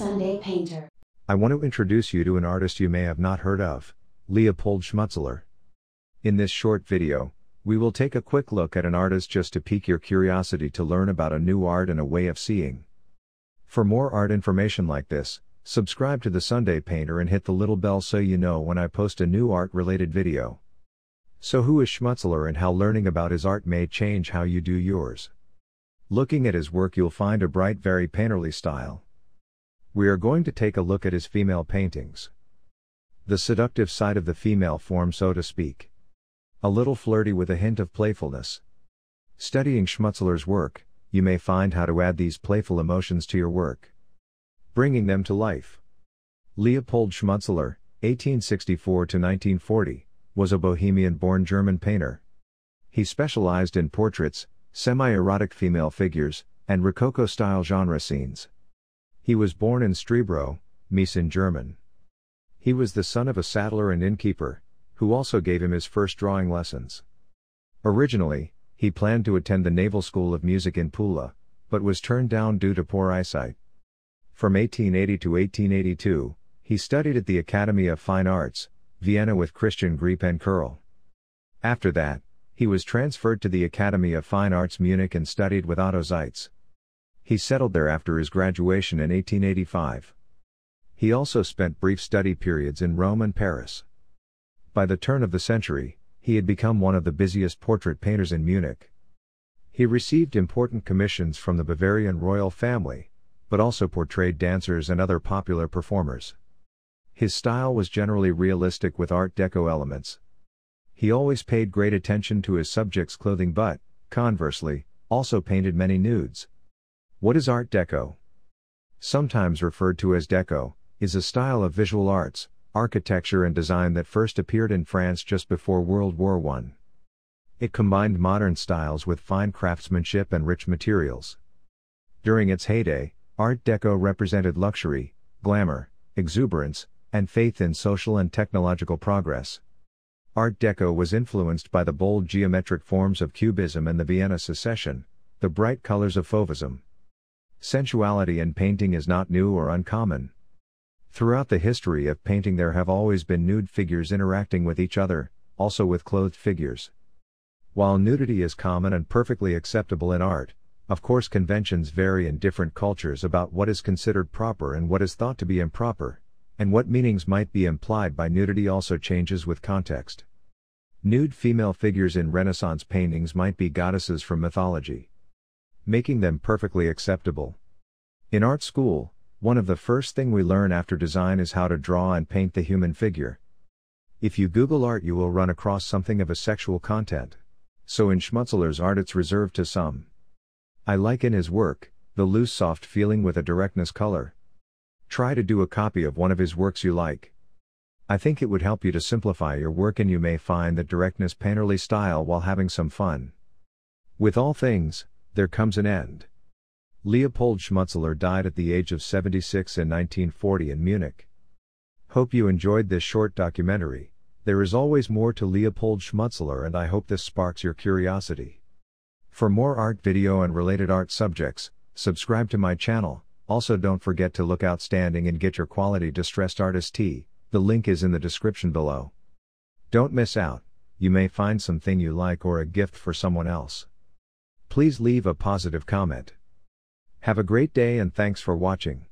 Sunday painter. I want to introduce you to an artist you may have not heard of, Leopold Schmutzler. In this short video, we will take a quick look at an artist just to pique your curiosity to learn about a new art and a way of seeing. For more art information like this, subscribe to the Sunday Painter and hit the little bell so you know when I post a new art-related video. So who is Schmutzler and how learning about his art may change how you do yours? Looking at his work you'll find a bright, very painterly style. We are going to take a look at his female paintings. The seductive side of the female form, so to speak. A little flirty with a hint of playfulness. Studying Schmutzler's work, you may find how to add these playful emotions to your work, bringing them to life. Leopold Schmutzler, 1864–1940, was a Bohemian-born German painter. He specialized in portraits, semi-erotic female figures, and Rococo-style genre scenes. He was born in Strebro, Mies in German. He was the son of a saddler and innkeeper, who also gave him his first drawing lessons. Originally, he planned to attend the Naval School of Music in Pula, but was turned down due to poor eyesight. From 1880 to 1882, he studied at the Academy of Fine Arts, Vienna with Christian Griepe and Curl. After that, he was transferred to the Academy of Fine Arts Munich and studied with Otto Zeitz. He settled there after his graduation in 1885. He also spent brief study periods in Rome and Paris. By the turn of the century, he had become one of the busiest portrait painters in Munich. He received important commissions from the Bavarian royal family, but also portrayed dancers and other popular performers. His style was generally realistic with Art Deco elements. He always paid great attention to his subjects' clothing but, conversely, also painted many nudes. What is Art Deco? Sometimes referred to as Deco, is a style of visual arts, architecture and design that first appeared in France just before World War I. It combined modern styles with fine craftsmanship and rich materials. During its heyday, Art Deco represented luxury, glamour, exuberance, and faith in social and technological progress. Art Deco was influenced by the bold geometric forms of Cubism and the Vienna Secession, the bright colors of Fauvism. Sensuality in painting is not new or uncommon. Throughout the history of painting there have always been nude figures interacting with each other, also with clothed figures. While nudity is common and perfectly acceptable in art, of course conventions vary in different cultures about what is considered proper and what is thought to be improper, and what meanings might be implied by nudity also changes with context. Nude female figures in Renaissance paintings might be goddesses from mythology, making them perfectly acceptable. In art school, one of the first thing we learn after design is how to draw and paint the human figure. If you Google art you will run across something of a sexual content. So in Schmutzler's art it's reserved to some. I like in his work, the loose soft feeling with a directness color. Try to do a copy of one of his works you like. I think it would help you to simplify your work and you may find that directness painterly style while having some fun. With all things, there comes an end. Leopold Schmutzler died at the age of 76 in 1940 in Munich. Hope you enjoyed this short documentary. There is always more to Leopold Schmutzler and I hope this sparks your curiosity. For more art video and related art subjects, subscribe to my channel. Also don't forget to look outstanding and get your quality distressed artist tee, the link is in the description below. Don't miss out, you may find something you like or a gift for someone else. Please leave a positive comment. Have a great day and thanks for watching.